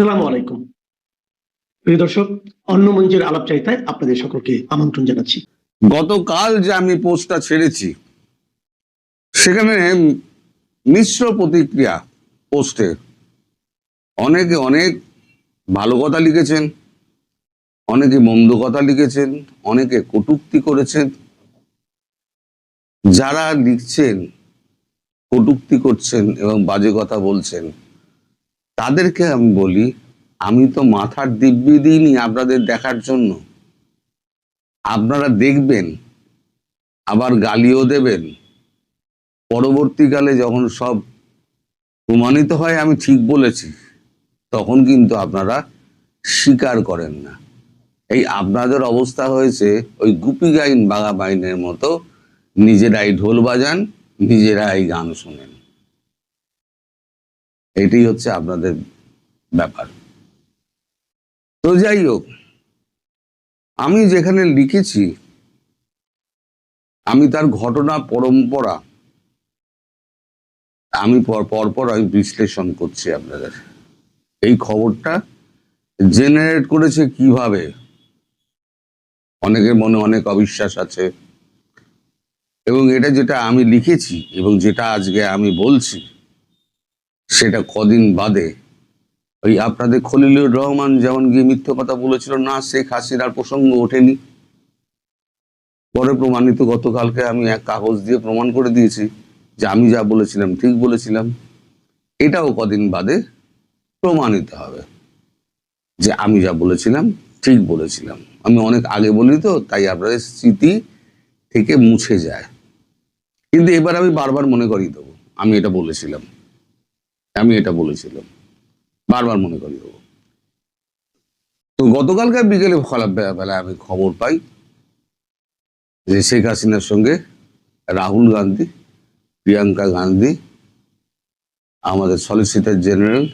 আসসালামু আলাইকুম। প্রিয় দর্শক, অন্য মঞ্চের আলাপচারিতায় আপনাদের সকলকে আমন্ত্রণ জানাচ্ছি। গতকাল যে আমি পোস্টটা ছেড়েছি সেখানে মিশ্র প্রতিক্রিয়া পোস্টে। অনেকে অনেক ভালো কথা লিখেছেন, অনেকে মন্দ কথা লিখেছেন, অনেকে কটূক্তি করেছেন। যারা লিখছেন, কটূক্তি করছেন এবং বাজে কথা বলছেন, তাদেরকে আমি বলি, আমি তো মাথার দিব্যি দিইনি আপনাদের দেখার জন্য। আপনারা দেখবেন, আবার গালিও দেবেন। পরবর্তীকালে যখন সব প্রমাণিত হয় আমি ঠিক বলেছি, তখন কিন্তু আপনারা স্বীকার করেন না। এই আপনাদের অবস্থা হয়েছে ওই গুপি গাইন বাঘা বাইনের মতো, নিজেরাই ঢোল বাজান, নিজেরাই গান শোনেন। এটাই হচ্ছে আপনাদের ব্যাপার। তো যাই হোক, আমি যেখানে লিখেছি আমি তার ঘটনা পরম্পরা আমি পরপর আমি বিশ্লেষণ করছি আপনাদের। এই খবরটা জেনারেট করেছে কিভাবে, অনেকের মনে অনেক অবিশ্বাস আছে, এবং এটা যেটা আমি লিখেছি এবং যেটা আজকে আমি বলছি সেটা কদিন বাদে ওই আপনাদের খলিলুর রহমান যেমন গিয়ে মিথ্যে কথা বলেছিল না, শেখ হাসিনার প্রসঙ্গ ওঠেনি, পরে প্রমাণিত। গতকালকে আমি এক কাগজ দিয়ে প্রমাণ করে দিয়েছি যে আমি যা বলেছিলাম ঠিক বলেছিলাম। এটাও কদিন বাদে প্রমাণিত হবে যে আমি যা বলেছিলাম ঠিক বলেছিলাম। আমি অনেক আগে বলি তো, তাই আপনাদের স্মৃতি থেকে মুছে যায়। কিন্তু এবার আমি বারবার মনে করিয়ে দেবো আমি এটা বলেছিলাম, আমি এটা বলেছিলাম, বারবার মনে করিয়ে দেবো। তো গতকালকার বিকেলে বেলা আমি খবর পাই যে শেখ হাসিনার সঙ্গে রাহুল গান্ধী, প্রিয়াঙ্কা গান্ধী, আমাদের সলিসিটর জেনারেল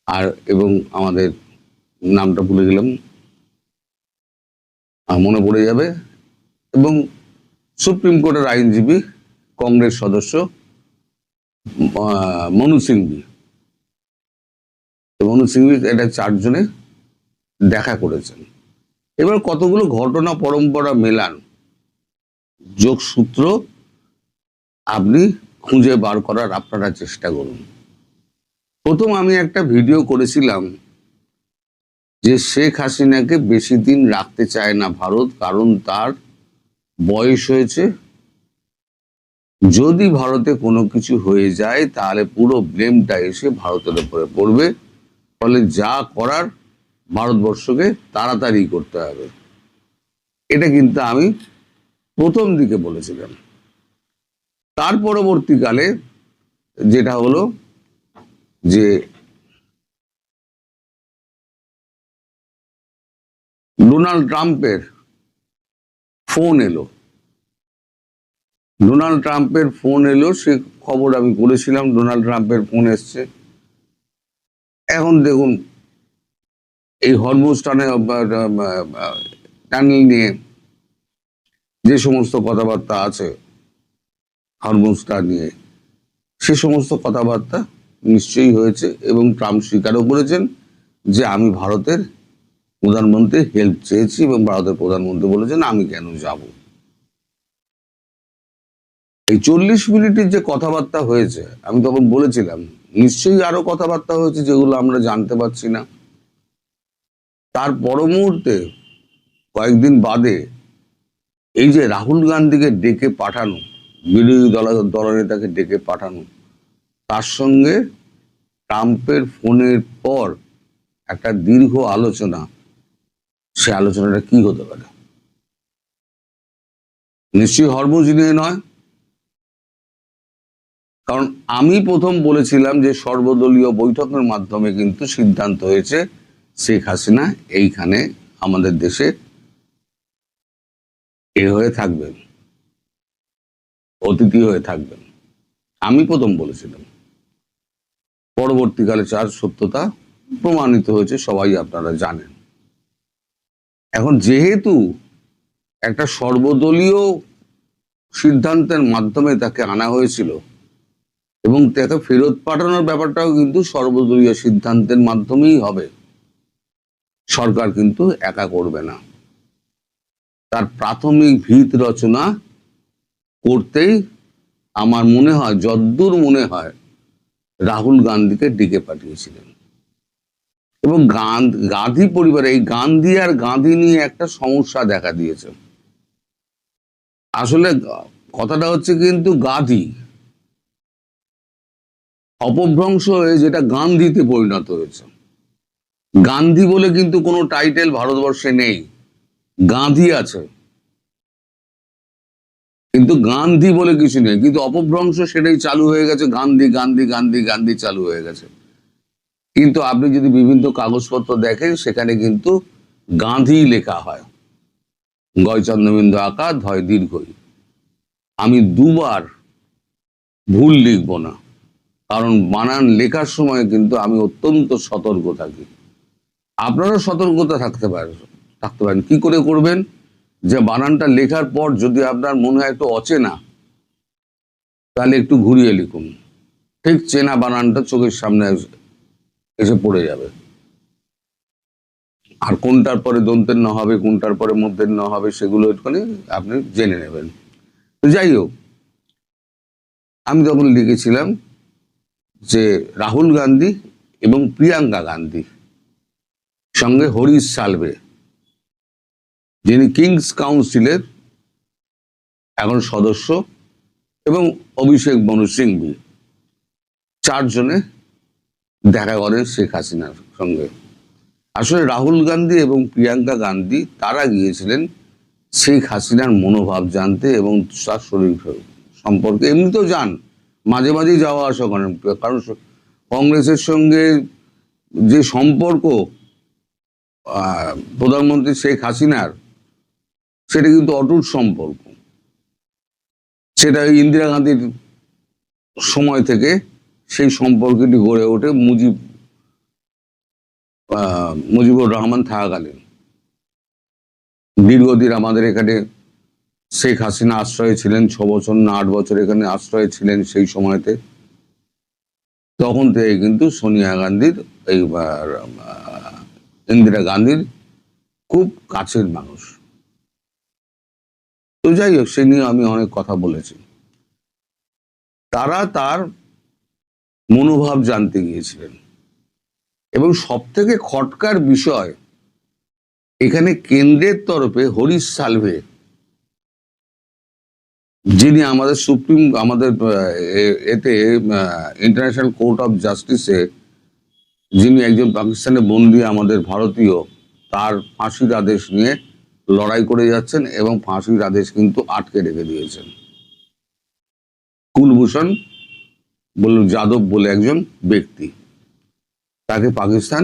আর এবং আমাদের নামটা ভুলে গেলাম, মনে পড়ে যাবে, এবং সুপ্রিম কোর্টের আইনজীবী কংগ্রেস সদস্য মনু সিংভি, এটা 4 জনে দেখা করেছেন। এবার কতগুলো ঘটনা পরম্পরা মেলান, যোগসূত্র আপনি খুঁজে বার করার আপনারা চেষ্টা করুন। প্রথম আমি একটা ভিডিও করেছিলাম যে শেখ হাসিনাকে বেশি দিন রাখতে চায় না ভারত, কারণ তার বয়স হয়েছে। যদি ভারতে কোনো কিছু হয়ে যায় তাহলে পুরো ব্লেমটা এসে ভারতের উপরে পড়বে, ফলে যা করার ভারতবর্ষকে তাড়াতাড়ি করতে হবে। এটা কিন্তু আমি প্রথম দিকে বলেছিলাম। তার পরবর্তীকালে যেটা হলো যে ডোনাল্ড ট্রাম্পের ফোন এলো, ডোনাল্ড ট্রাম্পের ফোন এলো, সে খবর আমি করেছিলাম। ডোনাল্ড ট্রাম্পের ফোন এসছে। এখন দেখুন, এই হরমুজ টানেল নিয়ে যে সমস্ত কথাবার্তা আছে, হরমুজটা নিয়ে সে সমস্ত কথাবার্তা নিশ্চয়ই হয়েছে, এবং ট্রাম্প স্বীকারও করেছেন যে আমি ভারতের প্রধানমন্ত্রী হেল্প চেয়েছি, এবং ভারতের প্রধানমন্ত্রী বলেছেন আমি কেন যাব। এই 40 মিনিটের যে কথাবার্তা হয়েছে, আমি তখন বলেছিলাম নিশ্চয়ই আরো কথাবার্তা হয়েছে যেগুলো আমরা জানতে পারছি না। তার পর মুহূর্তে কয়েকদিন বাদে এই যে রাহুল গান্ধীকে ডেকে পাঠানো, বিরোধী দলনেতাকে ডেকে পাঠানো, তার সঙ্গে ট্রাম্পের ফোনের পর একটা দীর্ঘ আলোচনা, সে আলোচনাটা কি হতে পারে? নিশ্চয়ই হরমুজ নিয়ে নয়, কারণ আমি প্রথম বলেছিলাম যে সর্বদলীয় বৈঠকের মাধ্যমে কিন্তু সিদ্ধান্ত হয়েছে শেখ হাসিনা এইখানে আমাদের দেশে হয়ে থাকবেন, অতিথি হয়ে থাকবেন। আমি প্রথম বলেছিলাম। পরবর্তীকালে যার সত্যতা প্রমাণিত হয়েছে সবাই আপনারা জানেন। এখন যেহেতু একটা সর্বদলীয় সিদ্ধান্তের মাধ্যমে তাকে আনা হয়েছিল, এবং তাকে ফেরত পাঠানোর ব্যাপারটাও কিন্তু সর্বদলীয় সিদ্ধান্তের মাধ্যমেই হবে। সরকার কিন্তু একা করবে না। তার প্রাথমিক ভিত রচনা করতেই আমার মনে হয়, যদ্দূর মনে হয়, রাহুল গান্ধীকে ডেকে পাঠিয়েছিলেন। এবং গান্ধী পরিবারে এই গান্ধী আর গান্ধী নিয়ে একটা সমস্যা দেখা দিয়েছে। আসলে কথাটা হচ্ছে কিন্তু গান্ধী অপভ্রংশ হয়ে যেটা গান্ধীতে পরিণত হয়েছে। গান্ধী বলে কিন্তু কোনো টাইটেল ভারতবর্ষে নেই, গান্ধী আছে, কিন্তু গান্ধী বলে কিছু নেই। কিন্তু অপভ্রংশ সেটাই চালু হয়ে গেছে, গান্ধী গান্ধী গান্ধী গান্ধী চালু হয়ে গেছে। কিন্তু আপনি যদি বিভিন্ন কাগজপত্র দেখেন, সেখানে কিন্তু গান্ধী লেখা হয়, গয় চন্দ্রবিন্দু আঁকা, ধয় দীর্ঘই। আমি দুবার ভুল লিখবো না, কারণ বানান লেখার সময় কিন্তু আমি অত্যন্ত সতর্ক থাকি। আপনারা সতর্কতা থাকতে পারেন। কি করে করবেন? যে বানানটা লেখার পর যদি আপনার মনে হয় একটু অচেনা, তাহলে একটু ঘুরিয়ে লিখুন, ঠিক চেনা বানানটা চোখের সামনে এসে পড়ে যাবে। আর কোনটার পরে দন্তের ন হবে, কোনটার পরে মধ্যের ন হবে, সেগুলো একটুখানি আপনি জেনে নেবেন। তো যাই হোক, আমি তখন লিখেছিলাম যে রাহুল গান্ধী এবং প্রিয়াঙ্কা গান্ধী সঙ্গে হরিশ সালভে, যিনি কিংস কাউন্সিলের এখন সদস্য, এবং অভিষেক মনু সিংভি, চারজনে দেখা করেন শেখ হাসিনার সঙ্গে। আসলে রাহুল গান্ধী এবং প্রিয়াঙ্কা গান্ধী তারা গিয়েছিলেন শেখ হাসিনার মনোভাব জানতে এবং তার শরীর সম্পর্কে। এমনিতেও যান, মাঝে মাঝেই যাওয়া আসা করেন, কারণ কংগ্রেসের সঙ্গে যে সম্পর্ক প্রধানমন্ত্রী শেখ হাসিনার, সেটা কিন্তু অটুট সম্পর্ক। সেটা ইন্দিরা গান্ধীর সময় থেকে সেই সম্পর্কটি গড়ে ওঠে মুজিবুর রহমান থাকাকালীন। দীর্ঘদিন আমাদের এখানে শেখ হাসিনা আশ্রয়ে ছিলেন, 6 বছর না 8 বছর এখানে আশ্রয়ে ছিলেন। সেই সময়তে তখন থেকে কিন্তু সোনিয়া গান্ধীর এই ইন্দিরা গান্ধীর খুব কাছের মানুষ। তো যাই হোক, সে নিয়ে আমি অনেক কথা বলেছি। তারা তার মনোভাব জানতে গিয়েছিলেন, এবং সব থেকে খটকার বিষয়, এখানে কেন্দ্রের তরফে হরিশ সালভে, যিনি আমাদের এতে ইন্টারন্যাশনাল কোর্ট অফ জাস্টিসে যিনি একজন পাকিস্তানে বন্দী আমাদের ভারতীয়, তার ফাঁসির আদেশ নিয়ে লড়াই করে যাচ্ছেন, এবং ফাঁসির আদেশ কিন্তু আটকে রেখে দিয়েছেন। কুলভূষণ যাদব বলে একজন ব্যক্তি, তাকে পাকিস্তান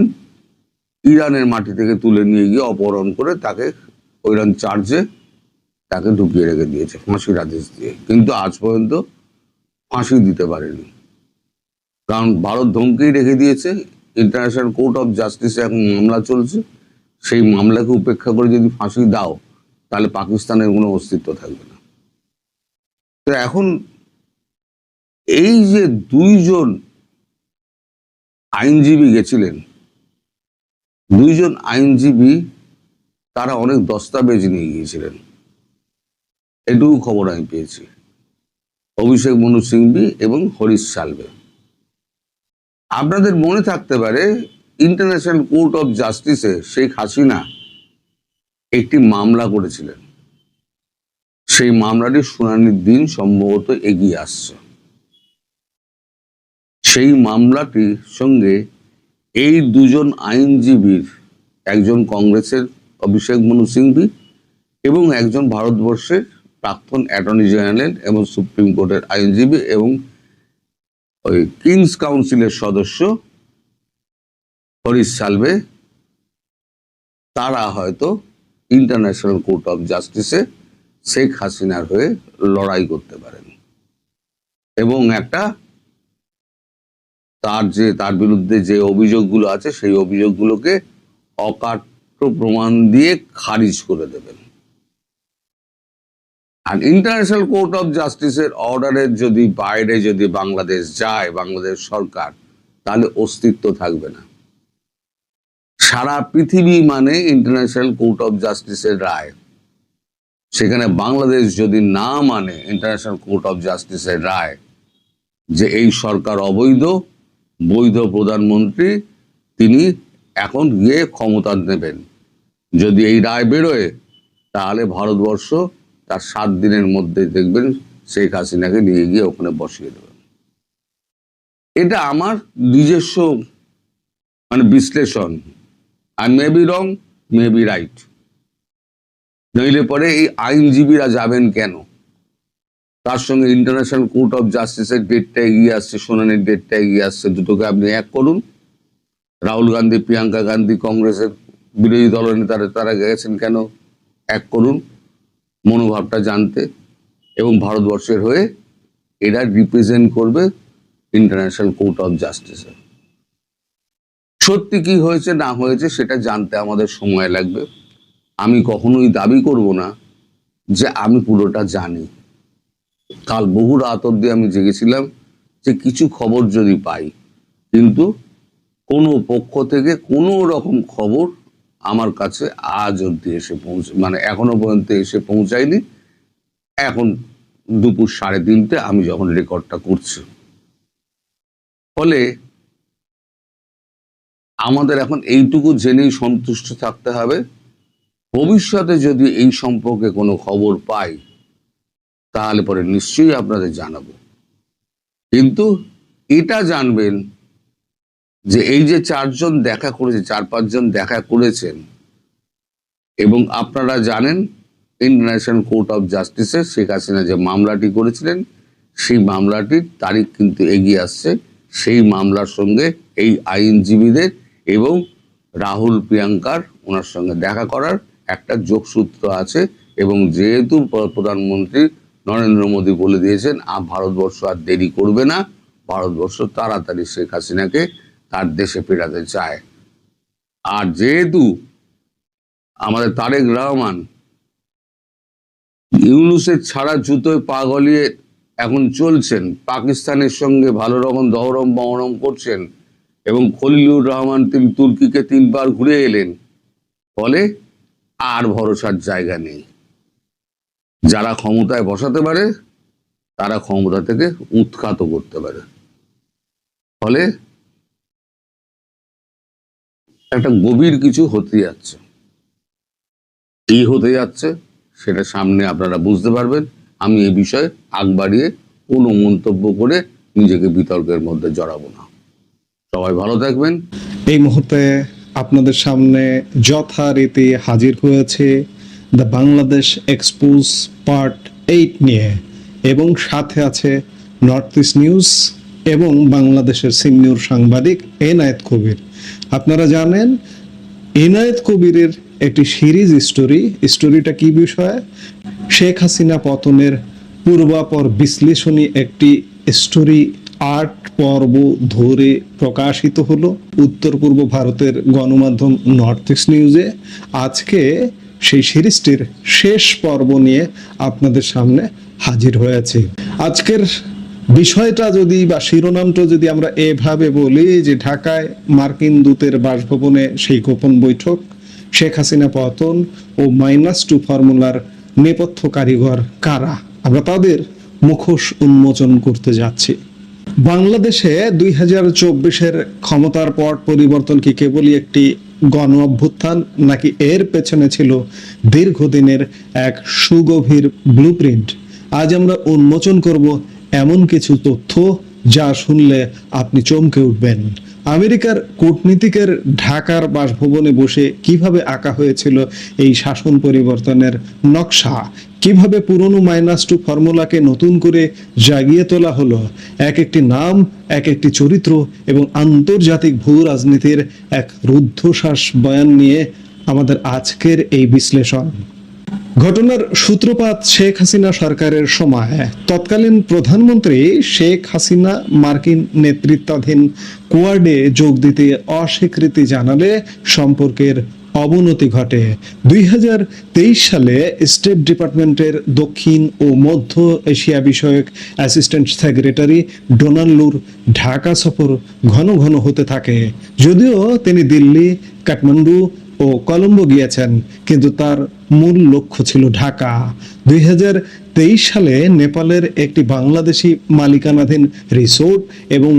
ইরানের মাটি থেকে তুলে নিয়ে গিয়ে অপহরণ করে তাকে ওইরকম চার্জে তাকে ঢুকিয়ে রেখে দিয়েছে ফাঁসির আদেশ দিয়ে। কিন্তু আজ পর্যন্ত ফাঁসি দিতে পারেনি, কারণ ভারত ধমকেই রেখে দিয়েছে। ইন্টারন্যাশনাল কোর্ট অফ জাস্টিসে এখন মামলা চলছে, সেই মামলাকে উপেক্ষা করে যদি ফাঁসি দাও, তাহলে পাকিস্তানের কোনো অস্তিত্ব থাকবে না। তো এখন এই যে দুইজন আইনজীবী গেছিলেন, দুইজন আইনজীবী তারা অনেক দস্তাবেজ নিয়ে গিয়েছিলেন, এটুকু খবর আমি পেয়েছি, অভিষেক মনু সিংভি এবং হরিশ সালভে। আপনাদের মনে থাকতে পারে, ইন্টারন্যাশনাল কোর্ট অফ জাস্টিসে শেখ হাসিনা একটি মামলা করেছিলেন। সেই মামলাটির শুনানির দিন সম্ভবত এগিয়ে আসছে। সেই মামলাটির সঙ্গে এই দুজন আইনজীবীর, একজন কংগ্রেসের অভিষেক মনু সিংভি এবং একজন ভারতবর্ষের প্রাক্তন অ্যাটর্নি জেনারেল এবং সুপ্রিম কোর্টের আইনজীবী এবং ওই কিংস কাউন্সিলের সদস্য হরিশ সালভে, তারা হয়তো ইন্টারন্যাশনাল কোর্ট অফ জাস্টিসে শেখ হাসিনার হয়ে লড়াই করতে পারেন, এবং একটা তার বিরুদ্ধে যে অভিযোগগুলো আছে সেই অভিযোগগুলোকে অকাট্য প্রমাণ দিয়ে খারিজ করে দেবেন। আর ইন্টারন্যাশনাল কোর্ট অফ জাস্টিসের অর্ডারের যদি বাইরে যদি বাংলাদেশ যায়, বাংলাদেশ সরকার, তাহলে অস্তিত্ব থাকবে না। সারা পৃথিবী মানে ইন্টারন্যাশনাল কোর্ট অফ জাস্টিসের রায়। সেখানে বাংলাদেশ যদি না মানে ইন্টারন্যাশনাল কোর্ট অফ জাস্টিসের রায় যে এই সরকার অবৈধ, বৈধ প্রধানমন্ত্রী তিনি এখন গিয়ে ক্ষমতা নেবেন, যদি এই রায় বেরোয়, তাহলে ভারতবর্ষ তার 7 দিনের মধ্যে দেখবেন শেখ হাসিনাকে নিয়ে গিয়ে ওখানে বসিয়ে দেবেন। এটা আমার নিজস্ব বিশ্লেষণ। I may be wrong, may be right. নইলে পরে এই আইনজীবীরা যাবেন কেন? তার সঙ্গে ইন্টারন্যাশনাল কোর্ট অফ জাস্টিসের ডেটটা এগিয়ে আসছে, শুনানির ডেটটা এগিয়ে আসছে, দুটোকে আপনি এক করুন। রাহুল গান্ধী, প্রিয়াঙ্কা গান্ধী, কংগ্রেসের বিরোধী দলনেতারা তারা গেছেন কেন? এক করুন মনোভাবটা জানতে, এবং ভারতবর্ষের হয়ে এরা রিপ্রেজেন্ট করবে ইন্টারন্যাশনাল কোর্ট অফ জাস্টিসে। সত্যি কি হয়েছে না হয়েছে সেটা জানতে আমাদের সময় লাগবে। আমি কখনোই দাবি করব না যে আমি পুরোটা জানি। কাল বহু রাত অব্দি আমি জেগেছিলাম যে কিছু খবর যদি পাই, কিন্তু কোনো পক্ষ থেকে কোনো রকম খবর আমার কাছে আজ অব্দি এসে এখনো পর্যন্ত এসে পৌঁছায়নি। এখন দুপুর 3:30 আমি যখন রেকর্ডটা করছি। ফলে আমাদের এখন এইটুকু জেনেই সন্তুষ্ট থাকতে হবে, ভবিষ্যতে যদি এই সম্পর্কে কোনো খবর পাই তাহলে পরে নিশ্চয়ই আপনাদের জানাবো। কিন্তু এটা জানবেন যে এই যে 4জন দেখা করেছে, 4-5 জন দেখা করেছেন, এবং আপনারা জানেন ইন্টারন্যাশনাল কোর্ট অফ জাস্টিসে শেখ হাসিনা যে মামলাটি করেছিলেন, সেই মামলাটির তারিখ কিন্তু এগিয়ে আসছে। সেই মামলার সঙ্গে এই আইনজীবীদের এবং রাহুল, প্রিয়াঙ্কার ওনার সঙ্গে দেখা করার একটা যোগসূত্র আছে। এবং যেহেতু প্রধানমন্ত্রী নরেন্দ্র মোদী বলে দিয়েছেন ভারতবর্ষ আর দেরি করবে না, ভারতবর্ষ তাড়াতাড়ি শেখ হাসিনাকে তার দেশে ফেরাতে চায়। আর যেহেতু আমাদের তারেক রহমান ইউনূসের ছাড়া জুতোয় পা গলিয়ে এখন চলছেন, পাকিস্তানের সঙ্গে ভালো রকম দহরম বহরম করছেন, এবং খলিলুর রহমান তিনি তুর্কিকে 3 বার ঘুরে এলেন, ফলে আর ভরসার জায়গা নেই। যারা ক্ষমতায় বসাতে পারে তারা ক্ষমতা থেকে উৎখাত করতে পারে। ফলে একটা গভীর কিছু হতে যাচ্ছে। কি হতে যাচ্ছে সেটা সামনে আপনারা বুঝতে পারবেন। আমি এই বিষয়ে আগ বাড়িয়ে কোনো মন্তব্য করে নিজেকে বিতর্কের মধ্যে জড়াবো না। সবাই ভালো থাকবেন। এই মুহূর্তে আপনাদের সামনে যথারীতি হাজির হয়েছে দ্য বাংলাদেশ এক্সপোজ পার্ট 8 নিয়ে, এবং সাথে আছে নর্থ ইস্ট নিউজ এবং বাংলাদেশের সিনিয়র সাংবাদিক এনায়েত কবির। আপনারা জানেন এনায়েত কবিরের একটি সিরিজ স্টোরিটা কি বিষয়ে? শেখ হাসিনা পতনের পূর্বাপর বিশ্লেষণী একটি স্টোরি 8 পর্ব ধরে প্রকাশিত হলো উত্তর পূর্ব ভারতের গণমাধ্যম নর্থ ইস্ট নিউজে। আজকে সেই সিরিজটির শেষ পর্ব নিয়ে আপনাদের সামনে হাজির হয়েছে। আজকের বিষয়টা যদি বা শিরোনামটা যদি আমরা এভাবে বলি যে ঢাকায় মার্কিন দূতের বাসভবনে সেই গোপন বৈঠক, শেখ হাসিনা পতন ও -2 ফর্মুলার নেপথ্য কারিগর কারা, আমরা তাদের মুখোশ উন্মোচন করতে যাচ্ছি। বাংলাদেশে 2024-এর ক্ষমতার পট পরিবর্তন কি কেবলই একটি গণ অভ্যুত্থান, নাকি এর পেছনে ছিল দীর্ঘদিনের এক সুগভীর ব্লুপ্রিন্ট? আজ আমরা উন্মোচন করব এমন কিছু তথ্য যা শুনলে আপনি চমকে উঠবেন। আমেরিকার কূটনীতিকের ঢাকার বাসভবনে বসে কিভাবে আঁকা হয়েছিল এই শাসন পরিবর্তনের নকশা, কিভাবে পুরনো -2 ফর্মুলাকে নতুন করে জাগিয়ে তোলা হলো, এক একটি নাম, এক একটি চরিত্র এবং আন্তর্জাতিক ভূ রাজনীতির এক রুদ্ধশ্বাস বয়ান নিয়ে আমাদের আজকের এই বিশ্লেষণ। ঘটনার সূত্রপাত শেখ হাসিনা সরকারের সময়। তৎকালীন প্রধানমন্ত্রী শেখ হাসিনা মার্কিন নেতৃত্বাধীন কোয়াডে যোগ দিতে অস্বীকৃতি জানালে সম্পর্কের অবনতি ঘটে। 2023 সালে স্টেট ডিপার্টমেন্টের দক্ষিণ ও মধ্য এশিয়া বিষয়ক অ্যাসিস্ট্যান্ট সেক্রেটারি ডোনাল্ড লুর ঢাকা সফর ঘন ঘন হতে থাকে। যদিও তিনি দিল্লি, কাঠমান্ডু ও কলম্বো গিয়েছেন, কিন্তু তার মূল লক্ষ্য ছিল ঢাকা। 2023 সালে নেপালের একটি বাংলাদেশি মালিকানাধীন রিসোর্ট এবং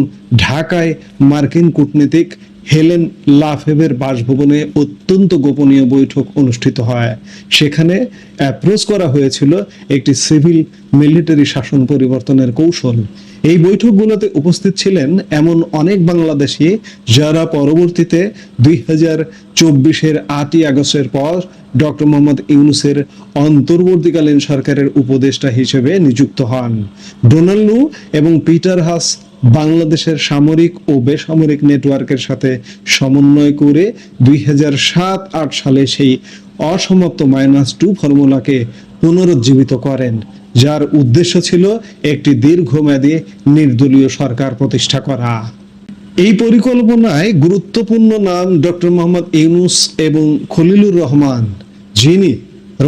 ঢাকায় মার্কিন কূটনীতিক হেলেন লাফেভের বাসভবনে অত্যন্ত গোপনীয় বৈঠক অনুষ্ঠিত হয়। সেখানে অ্যাপ্রোচ করা হয়েছিল একটি সিভিল মিলিটারি শাসন পরিবর্তনের কৌশল। এই বৈঠকগুলোতে উপস্থিত ছিলেন এমন অনেক বাংলাদেশি যারা পরবর্তীতে 2024-এর 8ই আগস্টের পর ডক্টর মোহাম্মদ ইউনূসের অন্তর্বর্তীকালীন সরকারের উপদেষ্টা হিসেবে নিযুক্ত হন। ডোনাল্ড লু এবং পিটার হাস বাংলাদেশের সামরিক ও বেসামরিক নেটওয়ার্কের সাথে সমন্বয় করে 2007-8 সালে সেই অসমাপ্ত -2 ফর্মুলাকে পুনরুজ্জীবিত করেন, যার উদ্দেশ্য ছিল একটি দীর্ঘমেয়াদী নির্দলীয় সরকার প্রতিষ্ঠা করা। এই পরিকল্পনায় গুরুত্বপূর্ণ নাম ডক্টর মোহাম্মদ ইউনূস এবং খলিলুর রহমান, যিনি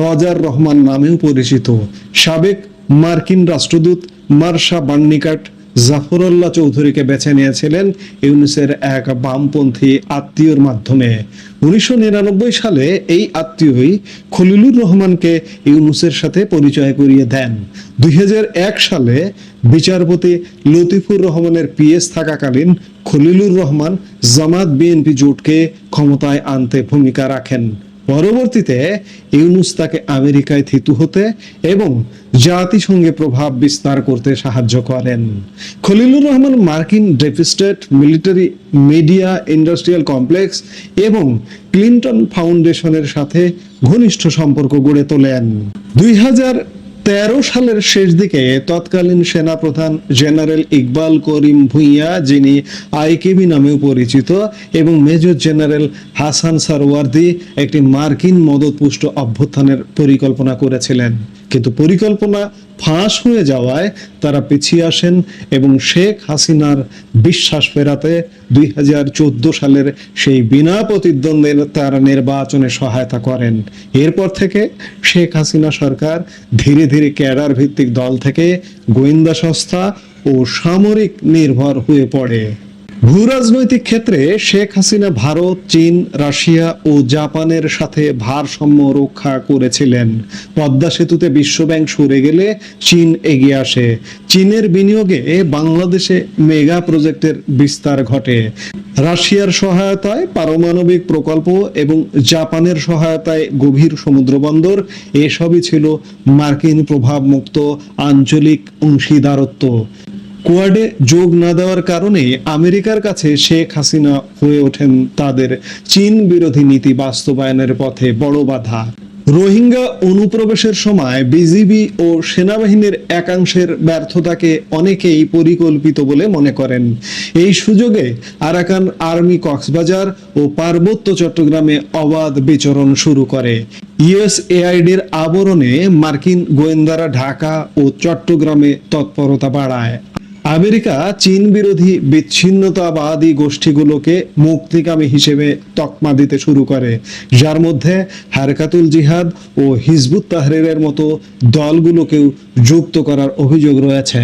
রজার রহমান নামেও পরিচিত। সাবেক মার্কিন রাষ্ট্রদূত মার্শা বার্নিকাট জাফরুল্লাহ চৌধুরীকে বেছে নিয়েছিলেন ইউনূসের এক বামপন্থী আত্মীয়র মাধ্যমে। 1999 সালে এই আত্মীয়ই খলিলুর রহমানকে ইউনূসের সাথে পরিচয় করিয়ে দেন। 2001 সালে বিচারপতি লতিফুর রহমানের পিএস থাকাকালীন খলিলুর রহমান জামাত বিএনপি জোটকে ক্ষমতায় আনতে ভূমিকা রাখেন। পরবর্তীতে ইউনূস তাকে আমেরিকায় থিতু হতে এবং জাতিসংঘে প্রভাব বিস্তার করতে সাহায্য করেন। খলিলুর রহমান মার্কিন deep state, military, media, industrial complex এবং ক্লিন্টন ফাউন্ডেশনের সাথে ঘনিষ্ঠ সম্পর্ক গড়ে তোলেন। 2013 সালের শেষ দিকে তৎকালীন সেনাপ্রধান জেনারেল ইকবাল করিম ভুঁইয়া, যিনি আইকেবি নামেও পরিচিত, এবং মেজর জেনারেল হাসান সারওয়ার্দী একটি মার্কিন মদতপুষ্ট অভ্যুত্থানের পরিকল্পনা করেছিলেন, কিন্তু পরিকল্পনা ফাঁস হয়ে যাওয়ায় তারা পিছিয়ে আসেন এবং শেখ হাসিনার বিশ্বাস ফেরাতে 2014 সালের সেই বিনা প্রতিদ্বন্দ্বের তার নির্বাচনে সহায়তা করেন। এরপর থেকে শেখ হাসিনা সরকার ধীরে ধীরে ক্যাডার ভিত্তিক দল থেকে গোয়েন্দা সংস্থা ও সামরিক নির্ভর হয়ে পড়ে। ভূরাজনৈতিক ক্ষেত্রে শেখ হাসিনা ভারত, চীন, রাশিয়া ও জাপানের সাথে ভারসাম্য রক্ষা করেছিলেন। পদ্মা সেতুতে বিশ্বব্যাংক সরে গেলে চীন এগিয়ে আসে। চীনের বিনিয়োগে বাংলাদেশে মেগা প্রজেক্টের বিস্তার ঘটে। রাশিয়ার সহায়তায় পারমাণবিক প্রকল্প এবং জাপানের সহায়তায় গভীর সমুদ্রবন্দর, এসবই ছিল মার্কিন প্রভাবমুক্ত আঞ্চলিক অংশীদারত্ব। কোয়াডে যোগ না দেওয়ার কারণে আমেরিকার কাছে শেখ হাসিনা হয়ে ওঠেন তাদের চীন বিরোধী নীতি বাস্তবায়নের পথে বড় বাধা। রোহিঙ্গা অনুপ্রবেশের সময় বিজিবি ও সেনাবাহিনীর একাংশের ব্যর্থতাকে অনেকেই পরিকল্পিত বলে মনে করেন। এই সুযোগে আরাকান আর্মি কক্সবাজার ও পার্বত্য চট্টগ্রামে অবাধ বিচরণ শুরু করে। ইউএসএআইডির আবরণে মার্কিন গোয়েন্দারা ঢাকা ও চট্টগ্রামে তৎপরতা বাড়ায়। আমেরিকা চীন বিরোধী বিচ্ছিন্নতাবাদী গোষ্ঠীগুলোকে মুক্তিকামী হিসেবে তকমা দিতে শুরু করে, যার মধ্যে হারকাতুল জিহাদ ও হিজবুত তাহরিরের মতো দলগুলোকেও যুক্ত করার অভিযোগ রয়েছে।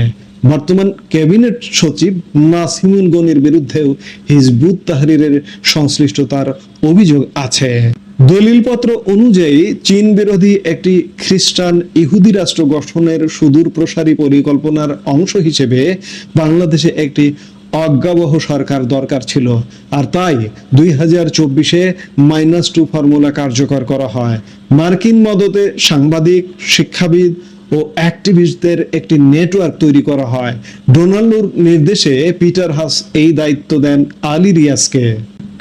বর্তমান ক্যাবিনেট সচিব নাসিমুল গনির বিরুদ্ধেও হিজবুত তাহরিরের সংশ্লিষ্টতার অভিযোগ আছে। দলিলপত্র অনুযায়ী চীন বিরোধী একটি খ্রিস্টান ইহুদি রাষ্ট্র গঠনের সুদূর প্রসারী পরিকল্পনার অংশ হিসেবে বাংলাদেশে একটি অজ্ঞাবহ সরকার দরকার ছিল, আর তাই 2024-এ -2 ফর্মুলা কার্যকর করা হয়। মার্কিন মদতে সাংবাদিক, শিক্ষাবিদ ও অ্যাক্টিভিস্টদের একটি নেটওয়ার্ক তৈরি করা হয়। ডোনাল্ডুর নির্দেশে পিটার হাস এই দায়িত্ব দেন আলী রিয়াজকে।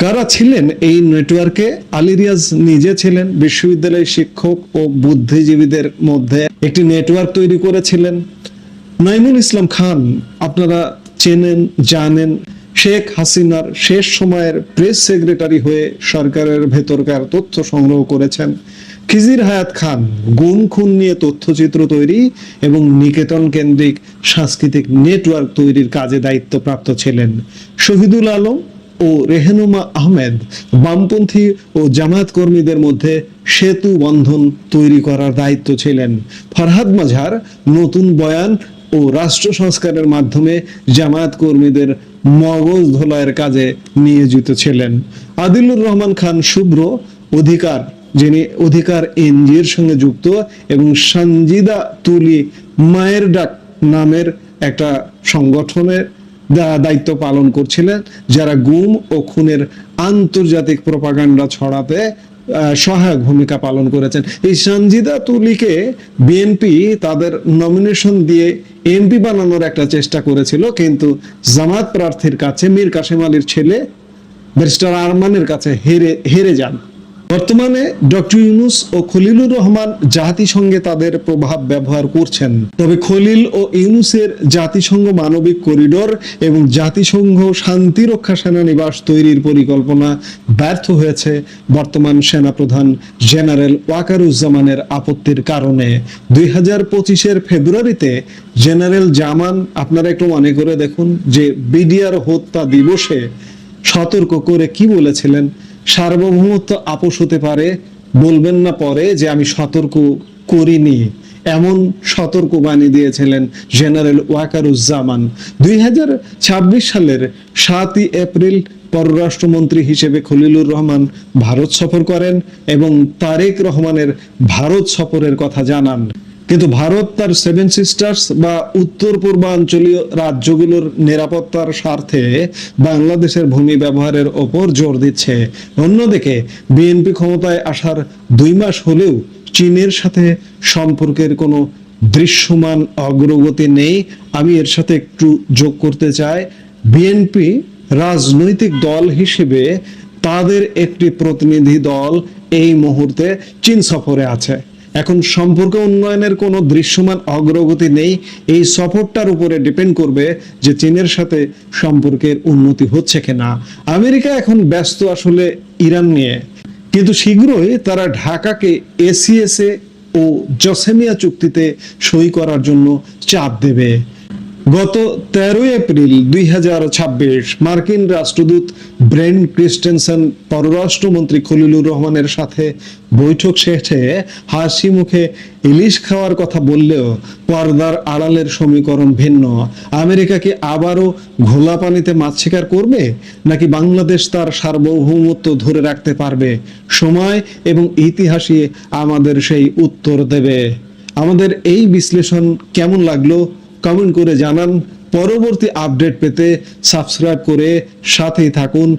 কারা ছিলেন এই নেটওয়ার্কে? আলী রিয়াজ নিজে ছিলেন বিশ্ববিদ্যালয়ের শিক্ষক ও বুদ্ধিজীবীদের মধ্যে একটি নেটওয়ার্ক তৈরি করেছিলেন। নাইমুল ইসলাম খান আপনারা চেনেন, জানেন, শেখ হাসিনার শেষ সময়ের প্রেস সেক্রেটারি হয়ে সরকারের ভেতরকার তথ্য সংগ্রহ করেছেন। খিজির হায়াত খান গুম খুন নিয়ে তথ্যচিত্র তৈরি এবং নিকেতন কেন্দ্রিক সাংস্কৃতিক নেটওয়ার্ক তৈরির কাজে দায়িত্বপ্রাপ্ত ছিলেন। শহীদুল আলম ও রেহনুমা আহমেদ বামপন্থী ও জামায়াত কর্মীদের মধ্যে সেতু বন্ধন তৈরি করার দায়িত্ব ছিলেন। ফরহাদ মাঝার নতুন বয়ান ও রাষ্ট্র সংস্কারের মাধ্যমে জামায়াত কর্মীদের মগজ ধোলাইয়ের কাজে নিয়োজিত ছিলেন। আদিলুর রহমান খান শুভ্র অধিকার, যিনি অধিকার এনজিওর সঙ্গে যুক্ত, এবং সঞ্জিদা তুলি মায়ের ডাক নামের একটা সংগঠনের দায়িত্ব পালন করছিলেন, যারা গুম ও খুনের আন্তর্জাতিক প্রপাগান্ডা ছড়াতে সহায়ক ভূমিকা পালন করেছেন। এই সঞ্জিদা তুলিকে বিএনপি তাদের নমিনেশন দিয়ে এমপি বানানোর একটা চেষ্টা করেছিল, কিন্তু জামাত প্রার্থীর কাছে মীর কাসেম আলীর ছেলে ব্যারিস্টার আরমানের কাছে হেরে যান। বর্তমানে ডক্টর ইউনূস ও খলিলুর রহমান জাতিসংঘে তাদের প্রভাব ব্যবহার করছেন, তবে খলিল ও ইউনূসের জাতিসংঘ মানবিক করিডোর এবং জাতিসংঘ শান্তিরক্ষা সেনানিবাস তৈরির পরিকল্পনা ব্যর্থ হয়েছে বর্তমান সেনাপ্রধান জেনারেল ওয়াকারুজ্জামানের আপত্তির কারণে। 2025-এর ফেব্রুয়ারিতে জেনারেল জামান, আপনারা একটু মনে করে দেখুন, যে বিডিআর হত্যা দিবসে সতর্ক করে কি বলেছিলেন, সার্বভৌমত্ব আপোষ হতে পারে, বলবেন না পরে যে আমি সতর্ক করিনি, এমন সতর্কবাণী দিয়েছিলেন জেনারেল ওয়াকারুজ্জামান। 2026 সালের 7 এপ্রিল পররাষ্ট্রমন্ত্রী হিসেবে খলিলুর রহমান ভারত সফর করেন এবং তারেক রহমানের ভারত সফরের কথা জানান। কিন্তু ভারত তার 7 সিস্টার্স বা উত্তর পূর্বাঞ্চলীয় রাজ্যগুলোর নিরাপত্তার স্বার্থে বাংলাদেশের ভূমি ব্যবহারের ওপর জোর দিচ্ছে। অন্যদিকে বিএনপি ক্ষমতায় আসার 2 মাস হলেও চীনের সাথে সম্পর্কের কোনো দৃশ্যমান অগ্রগতি নেই। আমি এর সাথে একটু যোগ করতে চাই, বিএনপি রাজনৈতিক দল হিসেবে তাদের একটি প্রতিনিধি দল এই মুহূর্তে চীন সফরে আছে। এখন সম্পর্ক উন্নয়নের কোনো দৃশ্যমান অগ্রগতি নেই। এই সফরটার উপরে ডিপেন্ড করবে যে চীনের সাথে সম্পর্কের উন্নতি হচ্ছে কিনা। আমেরিকা এখন ব্যস্ত আসলে ইরান নিয়ে, কিন্তু শীঘ্রই তারা ঢাকাকে এসিএসএ ও জসেমিয়া চুক্তিতে সই করার জন্য চাপ দেবে। গত 13 এপ্রিল 2026 মার্কিন রাষ্ট্রদূত ব্রেন্ট ক্রিস্টেনসেন পররাষ্ট্রমন্ত্রী খলিলুর রহমানের সাথে বৈঠক শেষে হাসি মুখে ইলিশ খাওয়ার কথা বললেও পর্দার আড়ালের সমীকরণ ভিন্ন। আমেরিকা কি আবারও ঘোলা পানিতে মাছ শিকার করবে, নাকি বাংলাদেশ তার সার্বভৌমত্ব ধরে রাখতে পারবে? সময় এবং ইতিহাসই আমাদের সেই উত্তর দেবে। আমাদের এই বিশ্লেষণ কেমন লাগলো কমেন্ট করে জানান। পরবর্তী আপডেট পেতে সাবস্ক্রাইব করে সাথেই থাকুন।